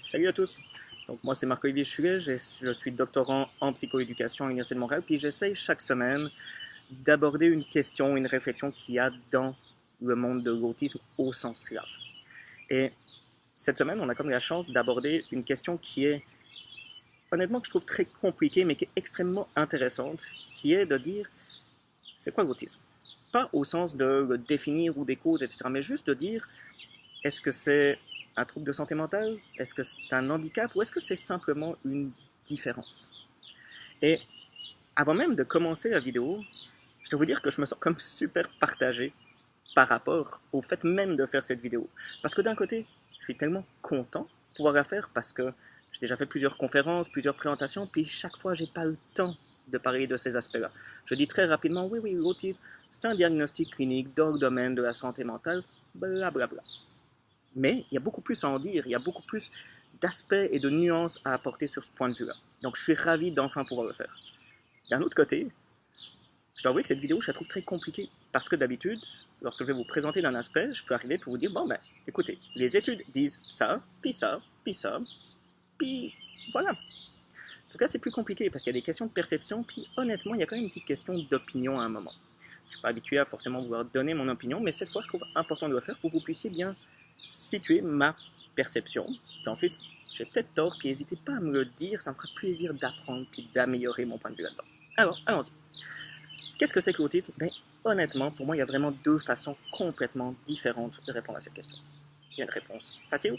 Salut à tous. Donc moi c'est Marc-Olivier Chulet, je suis doctorant en psychoéducation à l'Université de Montréal, puis j'essaye chaque semaine d'aborder une question, une réflexion qu'il y a dans le monde de l'autisme au sens large. Et cette semaine, on a comme la chance d'aborder une question qui est honnêtement que je trouve très compliquée, mais qui est extrêmement intéressante, qui est de dire c'est quoi l'autisme? Pas au sens de le définir ou des causes, etc., mais juste de dire est-ce que c'est un trouble de santé mentale? Est-ce que c'est un handicap? Ou est-ce que c'est simplement une différence? Et avant même de commencer la vidéo, je dois vous dire que je me sens comme super partagé par rapport au fait même de faire cette vidéo. Parce que d'un côté, je suis tellement content de pouvoir la faire parce que j'ai déjà fait plusieurs conférences, plusieurs présentations, puis chaque fois, j'ai pas le temps de parler de ces aspects-là. Je dis très rapidement, oui, l'autisme, c'est un diagnostic clinique dans le domaine de la santé mentale, blablabla. Mais il y a beaucoup plus à en dire, il y a beaucoup plus d'aspects et de nuances à apporter sur ce point de vue-là. Donc je suis ravi d'enfin pouvoir le faire. D'un autre côté, je dois avouer que cette vidéo, je la trouve très compliquée. Parce que d'habitude, lorsque je vais vous présenter d'un aspect, je peux arriver pour vous dire, bon ben, écoutez, les études disent ça, puis ça, puis ça, puis voilà. Ce cas, c'est plus compliqué parce qu'il y a des questions de perception, puis honnêtement, il y a quand même une petite question d'opinion à un moment. Je ne suis pas habitué à forcément vouloir donner mon opinion, mais cette fois, je trouve important de le faire pour que vous puissiez bien situer ma perception. Puis ensuite, j'ai peut-être tort, puis n'hésitez pas à me le dire, ça me fera plaisir d'apprendre puis d'améliorer mon point de vue là-dedans. Alors, allons-y. Qu'est-ce que c'est que l'autisme? Ben, honnêtement, pour moi, il y a vraiment deux façons complètement différentes de répondre à cette question. Il y a une réponse facile,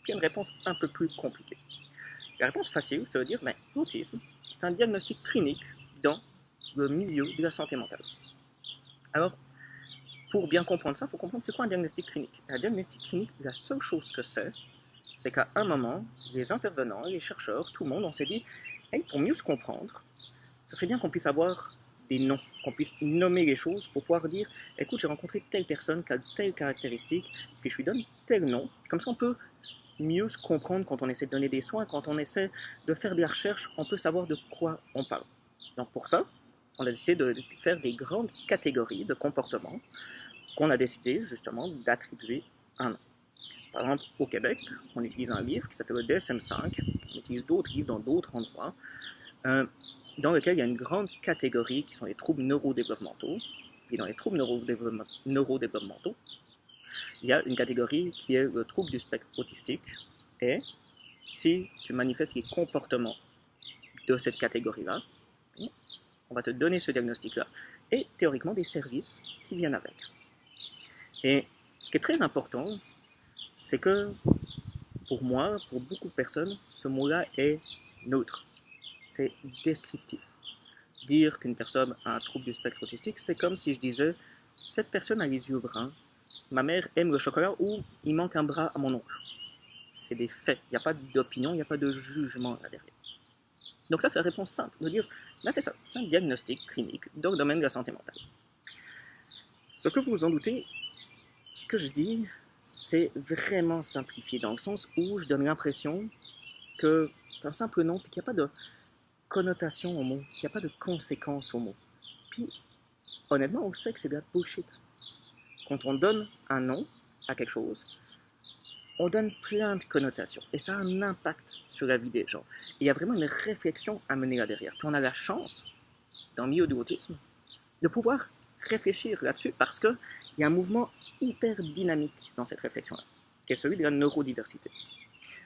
puis une réponse un peu plus compliquée. La réponse facile, ça veut dire, ben, l'autisme, c'est un diagnostic clinique dans le milieu de la santé mentale. Alors, pour bien comprendre ça, il faut comprendre c'est quoi un diagnostic clinique. Un diagnostic clinique, la seule chose que c'est qu'à un moment, les intervenants, les chercheurs, tout le monde, on s'est dit, hey, pour mieux se comprendre, ce serait bien qu'on puisse avoir des noms, qu'on puisse nommer les choses pour pouvoir dire, écoute, j'ai rencontré telle personne qui a telle caractéristique, puis je lui donne tel nom. Comme ça, on peut mieux se comprendre quand on essaie de donner des soins, quand on essaie de faire des recherches, on peut savoir de quoi on parle. Donc pour ça, on a décidé de faire des grandes catégories de comportements qu'on a décidé justement d'attribuer un nom. Par exemple, au Québec, on utilise un livre qui s'appelle le DSM-5, on utilise d'autres livres dans d'autres endroits, dans lequel il y a une grande catégorie qui sont les troubles neurodéveloppementaux. Et dans les troubles neurodéveloppementaux, il y a une catégorie qui est le trouble du spectre autistique. Et si tu manifestes les comportements de cette catégorie-là, on va te donner ce diagnostic-là et théoriquement des services qui viennent avec. Et ce qui est très important, c'est que pour moi, pour beaucoup de personnes, ce mot-là est neutre. C'est descriptif. Dire qu'une personne a un trouble du spectre autistique, c'est comme si je disais cette personne a les yeux bruns, ma mère aime le chocolat ou il manque un bras à mon oncle. C'est des faits. Il n'y a pas d'opinion, il n'y a pas de jugement là derrière. Donc ça, c'est la réponse simple de dire là, c'est ça, c'est un diagnostic clinique dans le domaine de la santé mentale. Ce que vous vous en doutez, ce que je dis, c'est vraiment simplifié dans le sens où je donne l'impression que c'est un simple nom puis qu'il n'y a pas de connotation au mot, qu'il n'y a pas de conséquences au mot. Puis, honnêtement, on sait que c'est de la bullshit. Quand on donne un nom à quelque chose, on donne plein de connotations et ça a un impact sur la vie des gens. Et il y a vraiment une réflexion à mener là derrière. Puis on a la chance, dans le milieu de l'autisme, de pouvoir réfléchir là-dessus parce qu'il y a un mouvement hyper dynamique dans cette réflexion-là, qui est celui de la neurodiversité.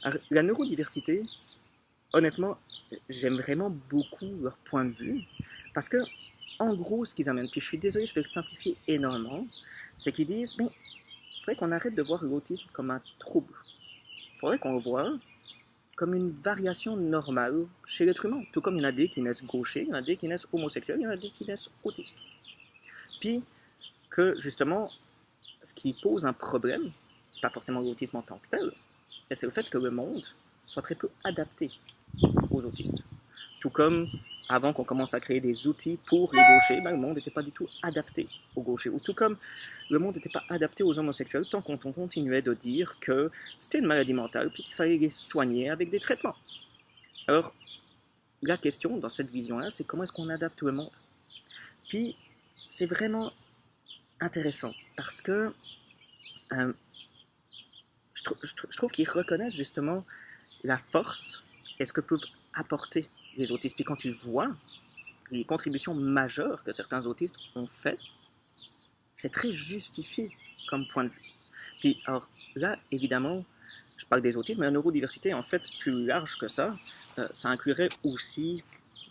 Alors, la neurodiversité, honnêtement, j'aime vraiment beaucoup leur point de vue parce que, en gros, ce qu'ils amènent, puis je suis désolé, je vais le simplifier énormément, c'est qu'ils disent, ben, il faudrait qu'on arrête de voir l'autisme comme un trouble. Il faudrait qu'on le voit comme une variation normale chez l'être humain. Tout comme il y en a des qui naissent gauchers, il y en a des qui naissent homosexuels, il y en a des qui naissent autistes. Puis que justement, ce qui pose un problème, c'est pas forcément l'autisme en tant que tel, mais c'est le fait que le monde soit très peu adapté aux autistes. Tout comme avant qu'on commence à créer des outils pour les gauchers, ben, le monde n'était pas du tout adapté aux gauchers. Ou tout comme le monde n'était pas adapté aux homosexuels tant qu'on continuait de dire que c'était une maladie mentale puis qu'il fallait les soigner avec des traitements. Alors, la question dans cette vision-là, c'est comment est-ce qu'on adapte le monde. Puis, c'est vraiment intéressant parce que je trouve qu'ils reconnaissent justement la force et ce que peuvent apporter les autistes. Puis quand tu vois les contributions majeures que certains autistes ont faites, c'est très justifié comme point de vue. Puis alors là, évidemment, je parle des autistes, mais la neurodiversité, en fait, plus large que ça, ça inclurait aussi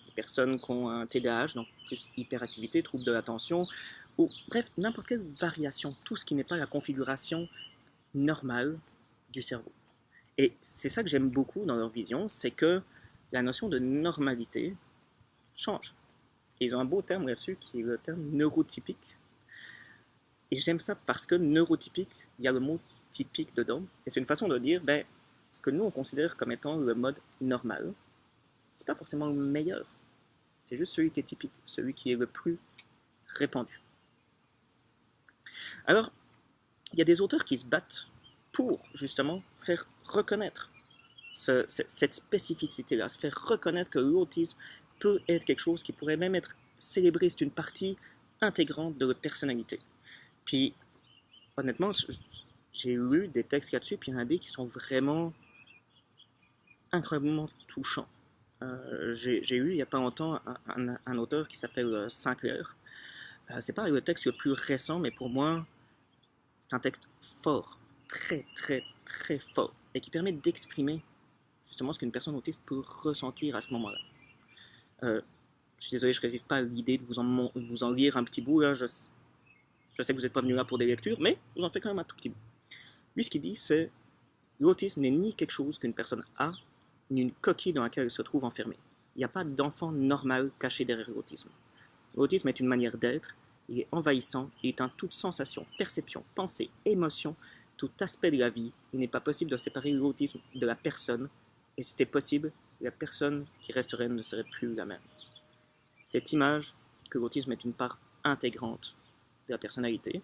les personnes qui ont un TDAH, donc plus hyperactivité, trouble de l'attention, ou bref, n'importe quelle variation, tout ce qui n'est pas la configuration normale du cerveau. Et c'est ça que j'aime beaucoup dans leur vision, c'est que la notion de normalité change. Et ils ont un beau terme là-dessus qui est le terme neurotypique. Et j'aime ça parce que neurotypique, il y a le mot typique dedans. Et c'est une façon de dire, ben, ce que nous on considère comme étant le mode normal, c'est pas forcément le meilleur. C'est juste celui qui est typique, celui qui est le plus répandu. Alors, il y a des auteurs qui se battent pour justement faire reconnaître cette spécificité-là, se faire reconnaître que l'autisme peut être quelque chose qui pourrait même être célébré, c'est une partie intégrante de la personnalité. Puis, honnêtement, j'ai lu des textes là-dessus, puis il y en a des qui sont vraiment incroyablement touchants. J'ai eu il n'y a pas longtemps un auteur qui s'appelle Sinclair. C'est pas le texte le plus récent, mais pour moi, c'est un texte fort, très, très, très fort, et qui permet d'exprimer justement ce qu'une personne autiste peut ressentir à ce moment-là. Je suis désolé, je ne résiste pas à l'idée de vous en lire un petit bout. Là. Je sais que vous n'êtes pas venu là pour des lectures, mais je vous en fais quand même un tout petit bout. Lui, ce qu'il dit, c'est l'autisme n'est ni quelque chose qu'une personne a, ni une coquille dans laquelle elle se trouve enfermée. Il n'y a pas d'enfant normal caché derrière l'autisme. L'autisme est une manière d'être, il est envahissant, il est en toute sensation, perception, pensée, émotion, tout aspect de la vie. Il n'est pas possible de séparer l'autisme de la personne, et si c'était possible, la personne qui resterait ne serait plus la même. Cette image que l'autisme est une part intégrante de la personnalité,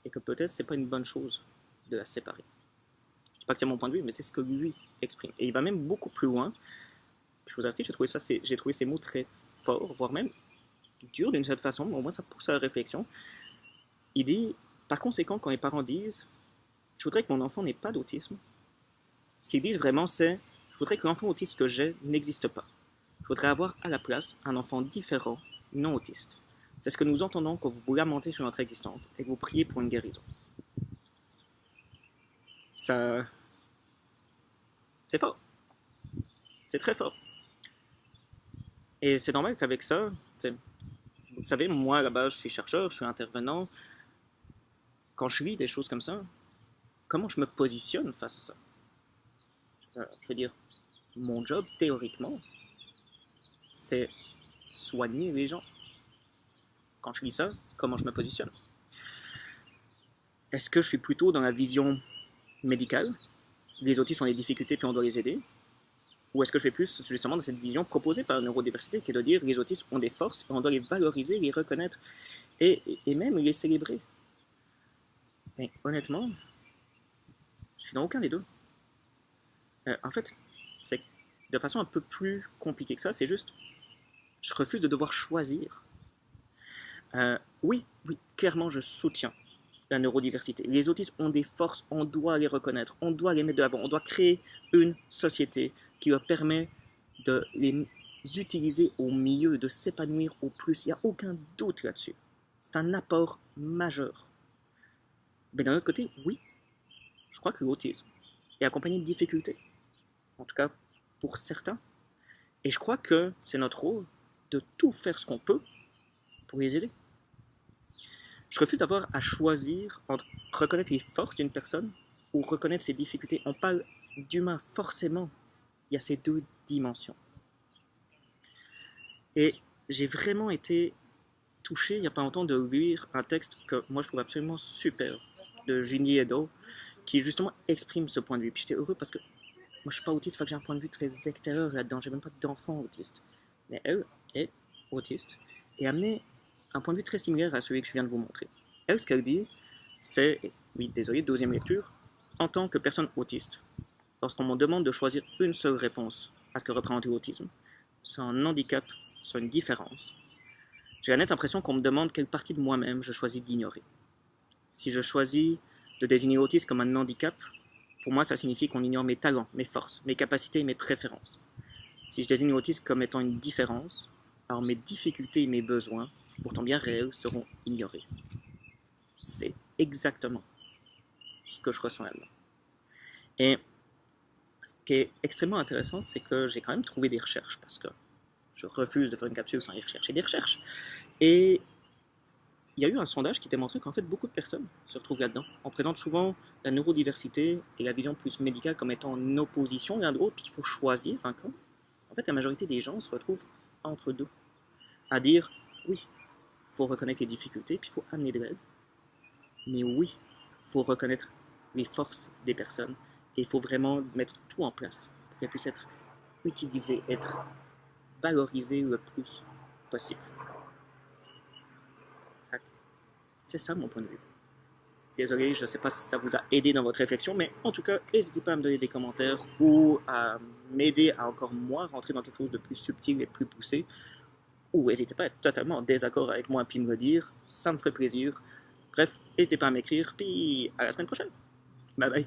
et que peut-être c'est pas une bonne chose de la séparer. Je dis pas que c'est mon point de vue, mais c'est ce que lui exprime. Et il va même beaucoup plus loin. Je vous avertis, j'ai trouvé ces mots très forts, voire même durs d'une certaine façon, mais au moins ça pousse à la réflexion. Il dit, par conséquent, quand les parents disent « je voudrais que mon enfant n'ait pas d'autisme », ce qu'ils disent vraiment c'est « je voudrais que l'enfant autiste que j'ai n'existe pas. Je voudrais avoir à la place un enfant différent, non autiste. » C'est ce que nous entendons quand vous vous lamentez sur notre existence et que vous priez pour une guérison. Ça... c'est fort. C'est très fort. Et c'est normal qu'avec ça, vous savez, moi à la base, je suis chercheur, je suis intervenant. Quand je lis des choses comme ça, comment je me positionne face à ça? Je veux dire, mon job, théoriquement, c'est soigner les gens. Quand je lis ça, comment je me positionne? Est-ce que je suis plutôt dans la vision médicale? Les autistes ont des difficultés puis on doit les aider? Ou est-ce que je vais plus justement dans cette vision proposée par la neurodiversité qui est de dire les autistes ont des forces et on doit les valoriser, les reconnaître et même les célébrer? Mais honnêtement, je suis dans aucun des deux. En fait, c'est de façon un peu plus compliquée que ça, c'est juste, je refuse de devoir choisir. Oui, clairement, je soutiens la neurodiversité. Les autistes ont des forces, on doit les reconnaître, on doit les mettre de l'avant, on doit créer une société qui leur permet de les utiliser au mieux, de s'épanouir au plus. Il n'y a aucun doute là-dessus. C'est un apport majeur. Mais d'un autre côté, oui, je crois que l'autisme est accompagné de difficultés. En tout cas, pour certains. Et je crois que c'est notre rôle de tout faire ce qu'on peut pour les aider. Je refuse d'avoir à choisir entre reconnaître les forces d'une personne ou reconnaître ses difficultés. On parle d'humain, forcément. Il y a ces deux dimensions. Et j'ai vraiment été touché il n'y a pas longtemps de lire un texte que moi je trouve absolument super de Junji Edo qui justement exprime ce point de vue. Puis j'étais heureux parce que moi je suis pas autiste, fait que j'ai un point de vue très extérieur là-dedans. J'ai même pas d'enfant autiste. Mais elle est autiste et amenait un point de vue très similaire à celui que je viens de vous montrer. Elle, ce qu'elle dit, c'est, oui, désolé, deuxième lecture, en tant que personne autiste, lorsqu'on me demande de choisir une seule réponse à ce que représente l'autisme, soit un handicap, soit une différence, j'ai la nette impression qu'on me demande quelle partie de moi-même je choisis d'ignorer. Si je choisis de désigner l'autisme comme un handicap, pour moi, ça signifie qu'on ignore mes talents, mes forces, mes capacités et mes préférences. Si je désigne l'autisme comme étant une différence, alors mes difficultés et mes besoins, pourtant bien réels, seront ignorés. C'est exactement ce que je ressens là-dedans. Et ce qui est extrêmement intéressant, c'est que j'ai quand même trouvé des recherches, parce que je refuse de faire une capsule sans y rechercher des recherches. Et il y a eu un sondage qui démontrait qu'en fait beaucoup de personnes se retrouvent là-dedans. On présente souvent la neurodiversité et la vision plus médicale comme étant en opposition l'un de l'autre, puis qu'il faut choisir un camp. En fait, la majorité des gens se retrouvent entre deux, à dire oui, il faut reconnaître les difficultés, puis il faut amener de l'aide. Mais oui, il faut reconnaître les forces des personnes et il faut vraiment mettre tout en place pour qu'elles puissent être utilisées, être valorisées le plus possible. C'est ça mon point de vue. Désolé, je ne sais pas si ça vous a aidé dans votre réflexion, mais en tout cas, n'hésitez pas à me donner des commentaires ou à m'aider à encore moins rentrer dans quelque chose de plus subtil et plus poussé. Ou n'hésitez pas à être totalement en désaccord avec moi et puis me le dire, ça me ferait plaisir. Bref, n'hésitez pas à m'écrire, puis à la semaine prochaine. Bye bye.